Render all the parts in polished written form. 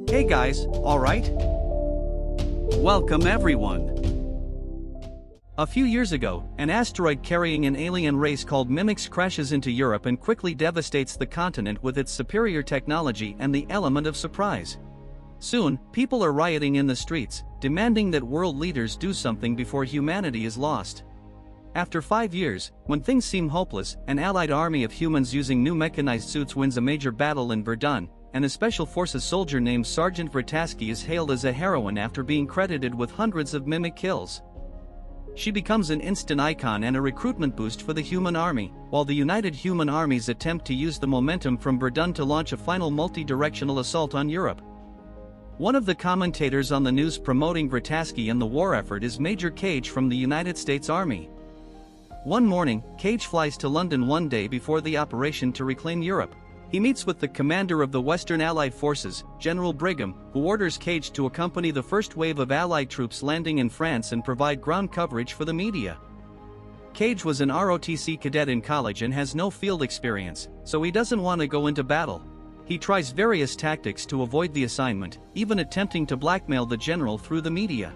Hey guys, alright? Welcome everyone. A few years ago, an asteroid carrying an alien race called Mimics crashes into Europe and quickly devastates the continent with its superior technology and the element of surprise. Soon, people are rioting in the streets, demanding that world leaders do something before humanity is lost. After 5 years, when things seem hopeless, an allied army of humans using new mechanized suits wins a major battle in Verdun, and a special forces soldier named Sergeant Vrataski is hailed as a heroine after being credited with hundreds of mimic kills. She becomes an instant icon and a recruitment boost for the human army, while the united human armies attempt to use the momentum from Verdun to launch a final multi-directional assault on Europe. One of the commentators on the news promoting Vrataski and the war effort is Major Cage from the United States Army. One morning, Cage flies to London one day before the operation to reclaim Europe. He meets with the commander of the Western Allied Forces, General Brigham, who orders Cage to accompany the first wave of Allied troops landing in France and provide ground coverage for the media. Cage was an ROTC cadet in college and has no field experience, so he doesn't want to go into battle. He tries various tactics to avoid the assignment, even attempting to blackmail the general through the media.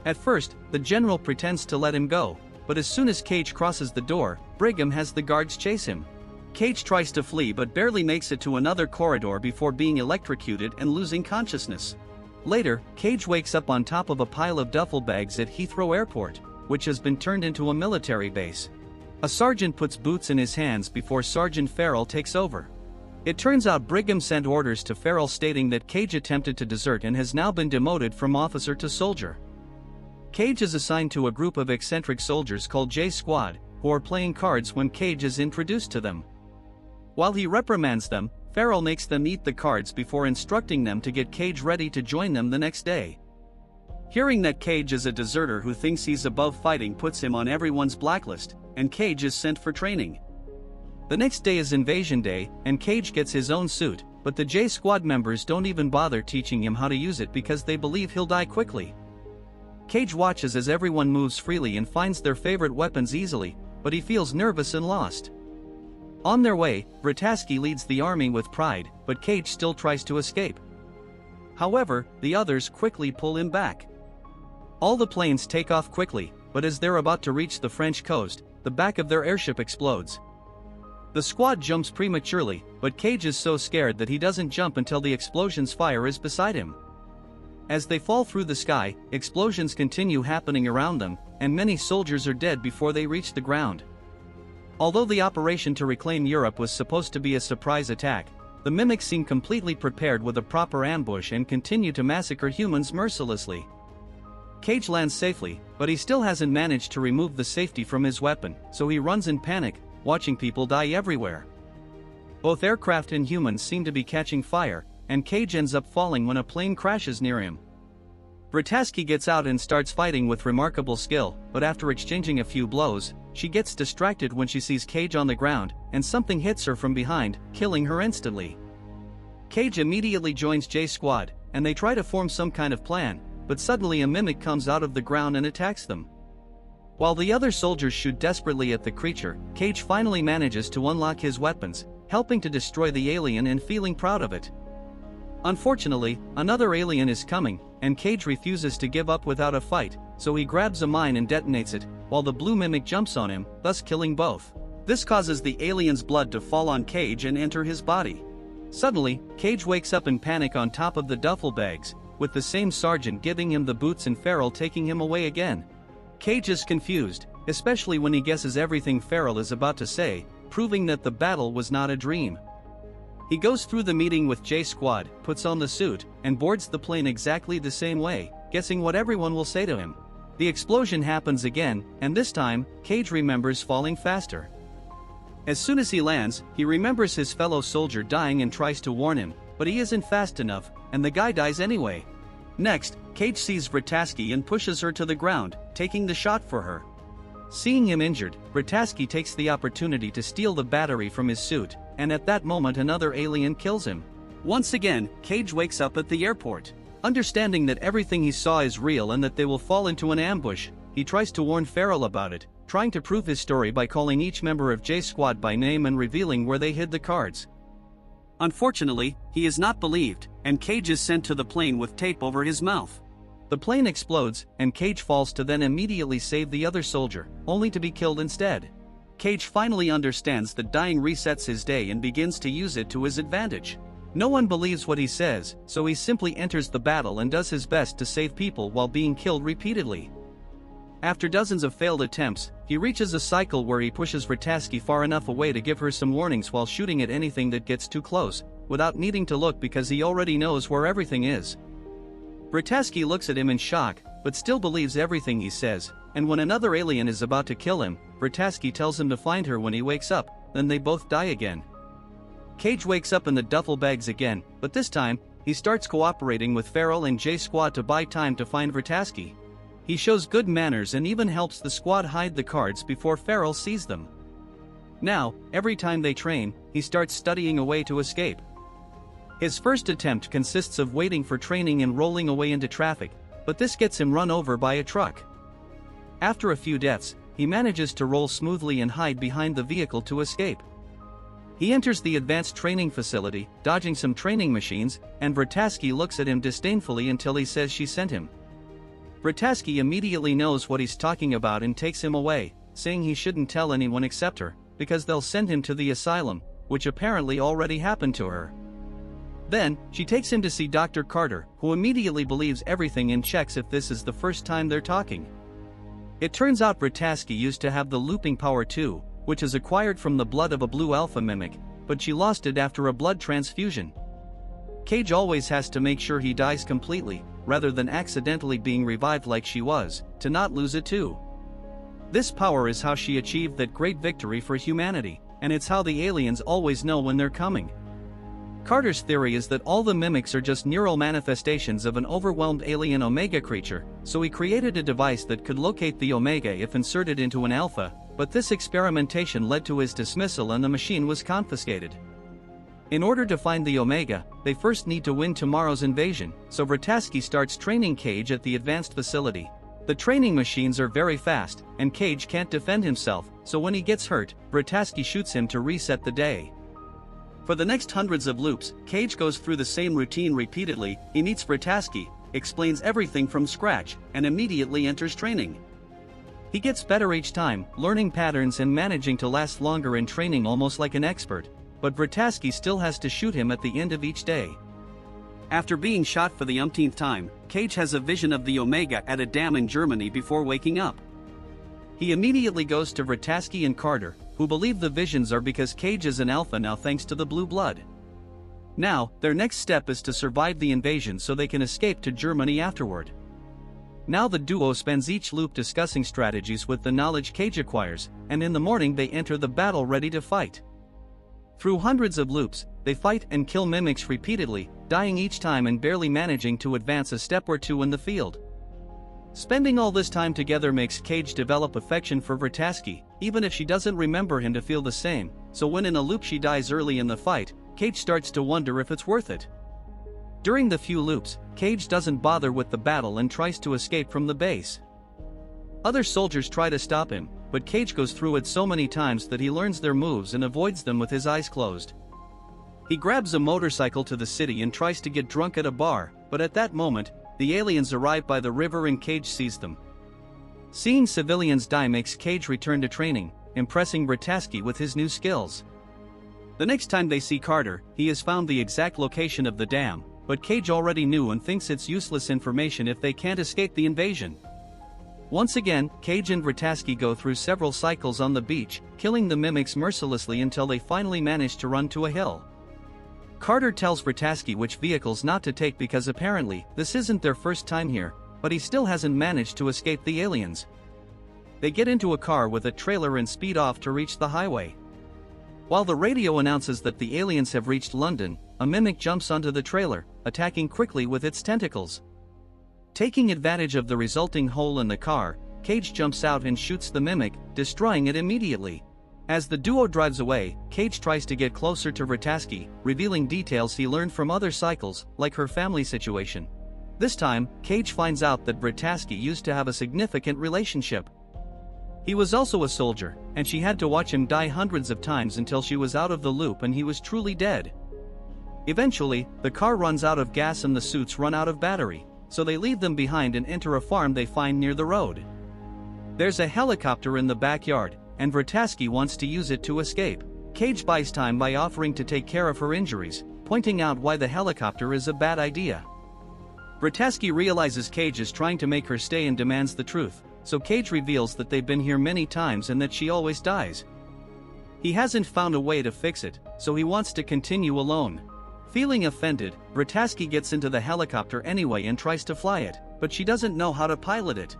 At first, the general pretends to let him go, but as soon as Cage crosses the door, Brigham has the guards chase him. Cage tries to flee but barely makes it to another corridor before being electrocuted and losing consciousness. Later, Cage wakes up on top of a pile of duffel bags at Heathrow Airport, which has been turned into a military base. A sergeant puts boots in his hands before Sergeant Farrell takes over. It turns out Brigham sent orders to Farrell stating that Cage attempted to desert and has now been demoted from officer to soldier. Cage is assigned to a group of eccentric soldiers called J Squad, who are playing cards when Cage is introduced to them. While he reprimands them, Farrell makes them eat the cards before instructing them to get Cage ready to join them the next day. Hearing that Cage is a deserter who thinks he's above fighting puts him on everyone's blacklist, and Cage is sent for training. The next day is Invasion Day, and Cage gets his own suit, but the J Squad members don't even bother teaching him how to use it because they believe he'll die quickly. Cage watches as everyone moves freely and finds their favorite weapons easily, but he feels nervous and lost. On their way, Vrataski leads the army with pride, but Cage still tries to escape. However, the others quickly pull him back. All the planes take off quickly, but as they're about to reach the French coast, the back of their airship explodes. The squad jumps prematurely, but Cage is so scared that he doesn't jump until the explosion's fire is beside him. As they fall through the sky, explosions continue happening around them, and many soldiers are dead before they reach the ground. Although the operation to reclaim Europe was supposed to be a surprise attack, the Mimics seem completely prepared with a proper ambush and continue to massacre humans mercilessly. Cage lands safely, but he still hasn't managed to remove the safety from his weapon, so he runs in panic, watching people die everywhere. Both aircraft and humans seem to be catching fire, and Cage ends up falling when a plane crashes near him. Vrataski gets out and starts fighting with remarkable skill, but after exchanging a few blows, she gets distracted when she sees Cage on the ground, and something hits her from behind, killing her instantly. Cage immediately joins J Squad, and they try to form some kind of plan, but suddenly a mimic comes out of the ground and attacks them. While the other soldiers shoot desperately at the creature, Cage finally manages to unlock his weapons, helping to destroy the alien and feeling proud of it. Unfortunately, another alien is coming, and Cage refuses to give up without a fight, so he grabs a mine and detonates it, while the blue mimic jumps on him, thus killing both. This causes the alien's blood to fall on Cage and enter his body. Suddenly, Cage wakes up in panic on top of the duffel bags, with the same sergeant giving him the boots and Farrell taking him away again. Cage is confused, especially when he guesses everything Farrell is about to say, proving that the battle was not a dream. He goes through the meeting with J Squad, puts on the suit, and boards the plane exactly the same way, guessing what everyone will say to him. The explosion happens again, and this time, Cage remembers falling faster. As soon as he lands, he remembers his fellow soldier dying and tries to warn him, but he isn't fast enough, and the guy dies anyway. Next, Cage sees Vrataski and pushes her to the ground, taking the shot for her. Seeing him injured, Vrataski takes the opportunity to steal the battery from his suit, and at that moment another alien kills him. Once again, Cage wakes up at the airport. Understanding that everything he saw is real and that they will fall into an ambush, he tries to warn Farrell about it, trying to prove his story by calling each member of J Squad by name and revealing where they hid the cards. Unfortunately, he is not believed, and Cage is sent to the plane with tape over his mouth. The plane explodes, and Cage falls to then immediately save the other soldier, only to be killed instead. Cage finally understands that dying resets his day and begins to use it to his advantage. No one believes what he says, so he simply enters the battle and does his best to save people while being killed repeatedly. After dozens of failed attempts, he reaches a cycle where he pushes Vrataski far enough away to give her some warnings while shooting at anything that gets too close, without needing to look because he already knows where everything is. Vrataski looks at him in shock, but still believes everything he says, and when another alien is about to kill him, Vrataski tells him to find her when he wakes up, then they both die again. Cage wakes up in the duffel bags again, but this time, he starts cooperating with Feral and J Squad to buy time to find Vrataski. He shows good manners and even helps the squad hide the cards before Feral sees them. Now, every time they train, he starts studying a way to escape. His first attempt consists of waiting for training and rolling away into traffic, but this gets him run over by a truck. After a few deaths, he manages to roll smoothly and hide behind the vehicle to escape. He enters the advanced training facility, dodging some training machines, and Vrataski looks at him disdainfully until he says she sent him. Vrataski immediately knows what he's talking about and takes him away, saying he shouldn't tell anyone except her, because they'll send him to the asylum, which apparently already happened to her. Then, she takes him to see Dr. Carter, who immediately believes everything and checks if this is the first time they're talking. It turns out Vrataski used to have the looping power too, which is acquired from the blood of a blue alpha mimic, but she lost it after a blood transfusion. Cage always has to make sure he dies completely, rather than accidentally being revived like she was, to not lose it too. This power is how she achieved that great victory for humanity, and it's how the aliens always know when they're coming. Carter's theory is that all the mimics are just neural manifestations of an overwhelmed alien Omega creature, so he created a device that could locate the Omega if inserted into an Alpha, but this experimentation led to his dismissal and the machine was confiscated. In order to find the Omega, they first need to win tomorrow's invasion, so Vrataski starts training Cage at the advanced facility. The training machines are very fast, and Cage can't defend himself, so when he gets hurt, Vrataski shoots him to reset the day. For the next hundreds of loops, Cage goes through the same routine repeatedly. He meets Vrataski, explains everything from scratch, and immediately enters training. He gets better each time, learning patterns and managing to last longer in training almost like an expert, but Vrataski still has to shoot him at the end of each day. After being shot for the umpteenth time, Cage has a vision of the Omega at a dam in Germany before waking up. He immediately goes to Vrataski and Carter, who believe the visions are because Cage is an alpha now thanks to the blue blood. Now, their next step is to survive the invasion so they can escape to Germany afterward. Now the duo spends each loop discussing strategies with the knowledge Cage acquires, and in the morning they enter the battle ready to fight. Through hundreds of loops, they fight and kill mimics repeatedly, dying each time and barely managing to advance a step or two in the field. Spending all this time together makes Cage develop affection for Vrataski, even if she doesn't remember him to feel the same, so when in a loop she dies early in the fight, Cage starts to wonder if it's worth it. During the few loops, Cage doesn't bother with the battle and tries to escape from the base. Other soldiers try to stop him, but Cage goes through it so many times that he learns their moves and avoids them with his eyes closed. He grabs a motorcycle to the city and tries to get drunk at a bar, but at that moment, the aliens arrive by the river and Cage sees them. Seeing civilians die makes Cage return to training, impressing Vrataski with his new skills. The next time they see Carter, he has found the exact location of the dam, but Cage already knew and thinks it's useless information if they can't escape the invasion. Once again, Cage and Vrataski go through several cycles on the beach, killing the mimics mercilessly until they finally manage to run to a hill. Carter tells Vrataski which vehicles not to take because apparently, this isn't their first time here, but he still hasn't managed to escape the aliens. They get into a car with a trailer and speed off to reach the highway. While the radio announces that the aliens have reached London, a mimic jumps onto the trailer, attacking quickly with its tentacles. Taking advantage of the resulting hole in the car, Cage jumps out and shoots the mimic, destroying it immediately. As the duo drives away, Cage tries to get closer to Vrataski, revealing details he learned from other cycles, like her family situation. This time, Cage finds out that Vrataski used to have a significant relationship. He was also a soldier, and she had to watch him die hundreds of times until she was out of the loop and he was truly dead. Eventually, the car runs out of gas and the suits run out of battery, so they leave them behind and enter a farm they find near the road. There's a helicopter in the backyard, and Vrataski wants to use it to escape. Cage buys time by offering to take care of her injuries, pointing out why the helicopter is a bad idea. Vrataski realizes Cage is trying to make her stay and demands the truth, so Cage reveals that they've been here many times and that she always dies. He hasn't found a way to fix it, so he wants to continue alone. Feeling offended, Vrataski gets into the helicopter anyway and tries to fly it, but she doesn't know how to pilot it.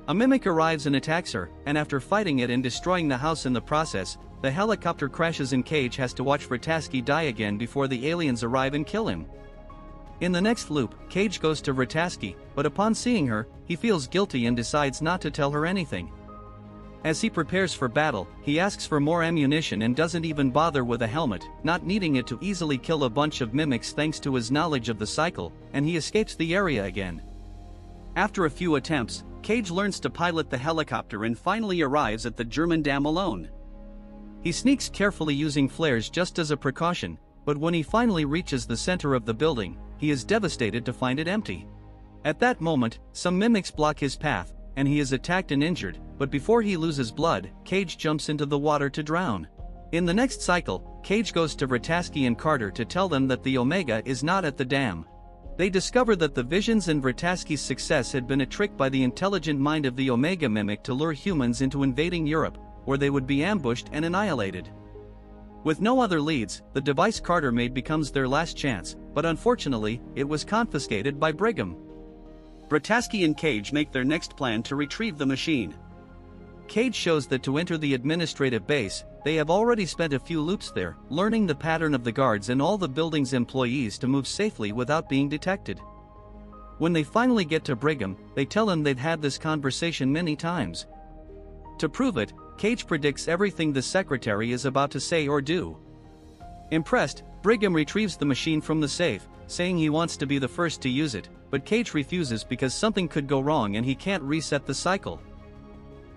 A mimic arrives and attacks her, and after fighting it and destroying the house in the process, the helicopter crashes and Cage has to watch Vrataski die again before the aliens arrive and kill him. In the next loop, Cage goes to Vrataski, but upon seeing her, he feels guilty and decides not to tell her anything. As he prepares for battle, he asks for more ammunition and doesn't even bother with a helmet, not needing it to easily kill a bunch of mimics thanks to his knowledge of the cycle, and he escapes the area again. After a few attempts, Cage learns to pilot the helicopter and finally arrives at the German dam alone. He sneaks carefully using flares just as a precaution, but when he finally reaches the center of the building, he is devastated to find it empty. At that moment, some mimics block his path, and he is attacked and injured, but before he loses blood, Cage jumps into the water to drown. In the next cycle, Cage goes to Vrataski and Carter to tell them that the Omega is not at the dam. They discover that the visions and Vrataski's success had been a trick by the intelligent mind of the Omega mimic to lure humans into invading Europe, where they would be ambushed and annihilated. With no other leads, the device Carter made becomes their last chance, but unfortunately, it was confiscated by Brigham. Vrataski and Cage make their next plan to retrieve the machine. Cage shows that to enter the administrative base, they have already spent a few loops there, learning the pattern of the guards and all the building's employees to move safely without being detected. When they finally get to Brigham, they tell him they've had this conversation many times. To prove it, Cage predicts everything the secretary is about to say or do. Impressed, Brigham retrieves the machine from the safe, saying he wants to be the first to use it, but Cage refuses because something could go wrong and he can't reset the cycle.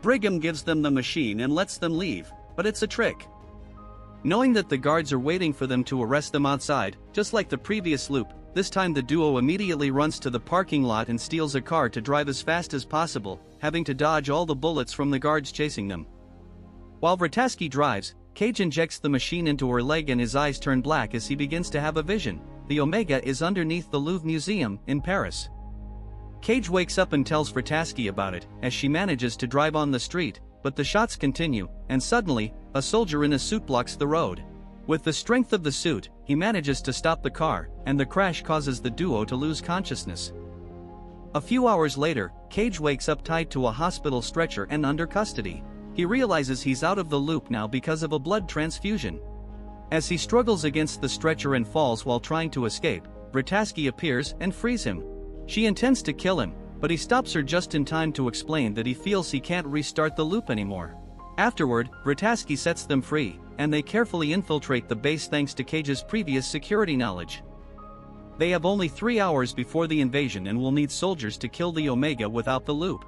Brigham gives them the machine and lets them leave, but it's a trick. Knowing that the guards are waiting for them to arrest them outside, just like the previous loop, this time the duo immediately runs to the parking lot and steals a car to drive as fast as possible, having to dodge all the bullets from the guards chasing them. While Vrataski drives, Cage injects the machine into her leg and his eyes turn black as he begins to have a vision. The Omega is underneath the Louvre Museum in Paris. Cage wakes up and tells Vrataski about it, as she manages to drive on the street, but the shots continue, and suddenly, a soldier in a suit blocks the road. With the strength of the suit, he manages to stop the car, and the crash causes the duo to lose consciousness. A few hours later, Cage wakes up tied to a hospital stretcher and under custody. He realizes he's out of the loop now because of a blood transfusion. As he struggles against the stretcher and falls while trying to escape, Vrataski appears and frees him. She intends to kill him, but he stops her just in time to explain that he feels he can't restart the loop anymore. Afterward, Vrataski sets them free, and they carefully infiltrate the base thanks to Cage's previous security knowledge. They have only 3 hours before the invasion and will need soldiers to kill the Omega without the loop.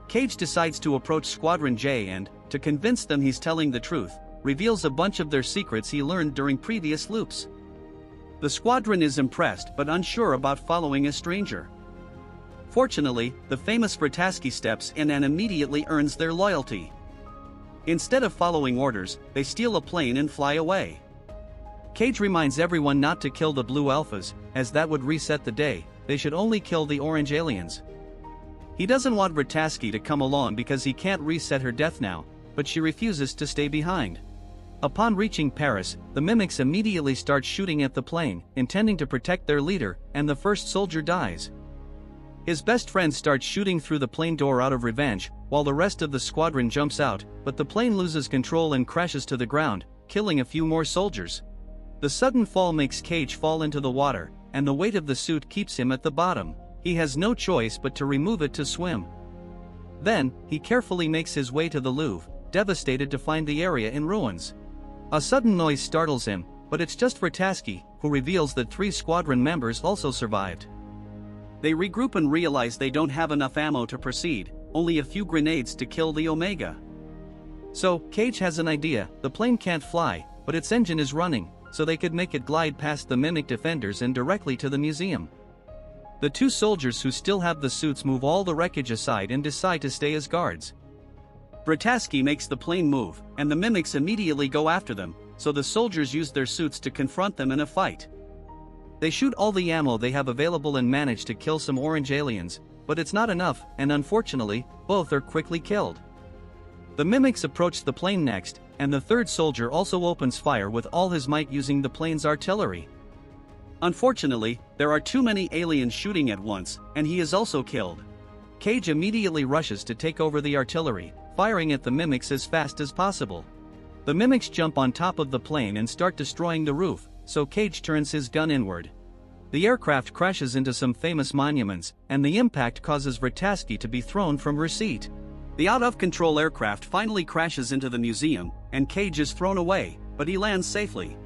Cage decides to approach Squadron J and, to convince them he's telling the truth, reveals a bunch of their secrets he learned during previous loops. The squadron is impressed but unsure about following a stranger. Fortunately, the famous Vrataski steps in and immediately earns their loyalty. Instead of following orders, they steal a plane and fly away. Cage reminds everyone not to kill the blue alphas, as that would reset the day. They should only kill the orange aliens. He doesn't want Vrataski to come along because he can't reset her death now, but she refuses to stay behind. Upon reaching Paris, the mimics immediately start shooting at the plane, intending to protect their leader, and the first soldier dies. His best friend starts shooting through the plane door out of revenge, while the rest of the squadron jumps out, but the plane loses control and crashes to the ground, killing a few more soldiers. The sudden fall makes Cage fall into the water, and the weight of the suit keeps him at the bottom. He has no choice but to remove it to swim. Then, he carefully makes his way to the Louvre, devastated to find the area in ruins. A sudden noise startles him, but it's just Vrataski, who reveals that 3 squadron members also survived. They regroup and realize they don't have enough ammo to proceed, only a few grenades to kill the Omega. So, Cage has an idea. The plane can't fly, but its engine is running. so they could make it glide past the mimic defenders and directly to the museum. The two soldiers who still have the suits move all the wreckage aside and decide to stay as guards. Brataski makes the plane move, and the mimics immediately go after them, so the soldiers use their suits to confront them in a fight. They shoot all the ammo they have available and manage to kill some orange aliens, but it's not enough, and unfortunately, both are quickly killed. The mimics approach the plane next, and the third soldier also opens fire with all his might using the plane's artillery. Unfortunately, there are too many aliens shooting at once, and he is also killed. Cage immediately rushes to take over the artillery, firing at the mimics as fast as possible. The mimics jump on top of the plane and start destroying the roof, so Cage turns his gun inward. The aircraft crashes into some famous monuments, and the impact causes Brataski to be thrown from her seat. The out-of-control aircraft finally crashes into the museum, and Cage is thrown away, but he lands safely.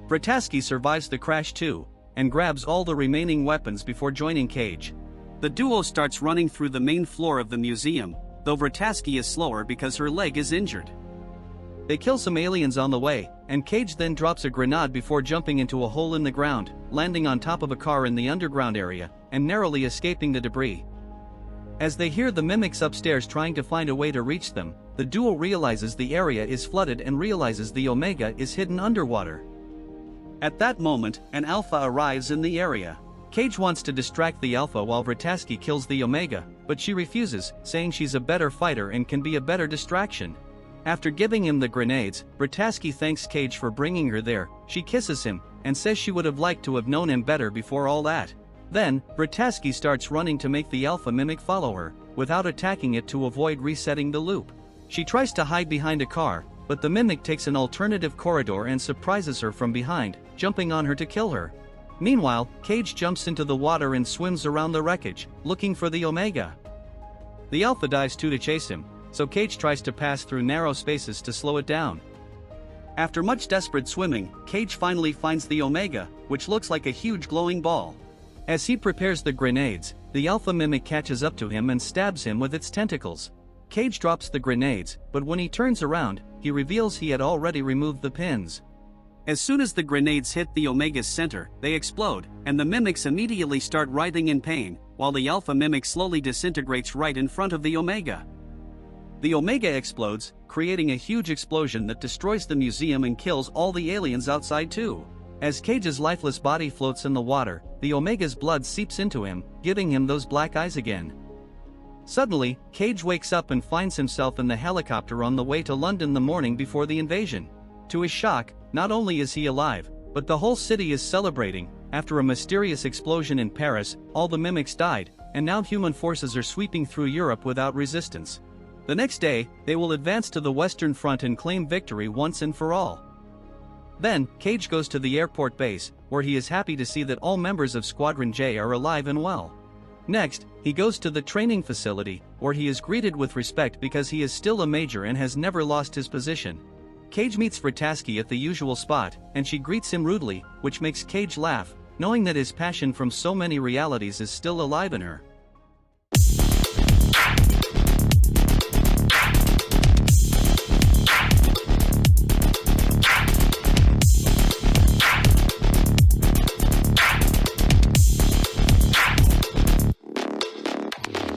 Brataski survives the crash too, and grabs all the remaining weapons before joining Cage. The duo starts running through the main floor of the museum, though Brataski is slower because her leg is injured. They kill some aliens on the way, and Cage then drops a grenade before jumping into a hole in the ground, landing on top of a car in the underground area, and narrowly escaping the debris. As they hear the mimics upstairs trying to find a way to reach them, the duo realizes the area is flooded and realizes the Omega is hidden underwater. At that moment, an Alpha arrives in the area. Cage wants to distract the Alpha while Brataski kills the Omega, but she refuses, saying she's a better fighter and can be a better distraction. After giving him the grenades, Brataski thanks Cage for bringing her there, she kisses him, and says she would have liked to have known him better before all that. Then, Brataski starts running to make the Alpha mimic follow her, without attacking it to avoid resetting the loop. She tries to hide behind a car, but the mimic takes an alternative corridor and surprises her from behind, jumping on her to kill her. Meanwhile, Cage jumps into the water and swims around the wreckage, looking for the Omega. The Alpha dives too to chase him, so Cage tries to pass through narrow spaces to slow it down. After much desperate swimming, Cage finally finds the Omega, which looks like a huge glowing ball. As he prepares the grenades, the Alpha mimic catches up to him and stabs him with its tentacles. Cage drops the grenades, but when he turns around, he reveals he had already removed the pins. As soon as the grenades hit the Omega's center, they explode, and the mimics immediately start writhing in pain, while the Alpha mimic slowly disintegrates right in front of the Omega. The Omega explodes, creating a huge explosion that destroys the museum and kills all the aliens outside too. As Cage's lifeless body floats in the water, the Omega's blood seeps into him, giving him those black eyes again. Suddenly, Cage wakes up and finds himself in the helicopter on the way to London the morning before the invasion. To his shock, not only is he alive, but the whole city is celebrating. After a mysterious explosion in Paris, all the mimics died, and now human forces are sweeping through Europe without resistance. The next day, they will advance to the Western Front and claim victory once and for all. Then, Cage goes to the airport base, where he is happy to see that all members of Squadron J are alive and well. Next, he goes to the training facility, where he is greeted with respect because he is still a major and has never lost his position. Cage meets Brataski at the usual spot, and she greets him rudely, which makes Cage laugh, knowing that his passion from so many realities is still alive in her.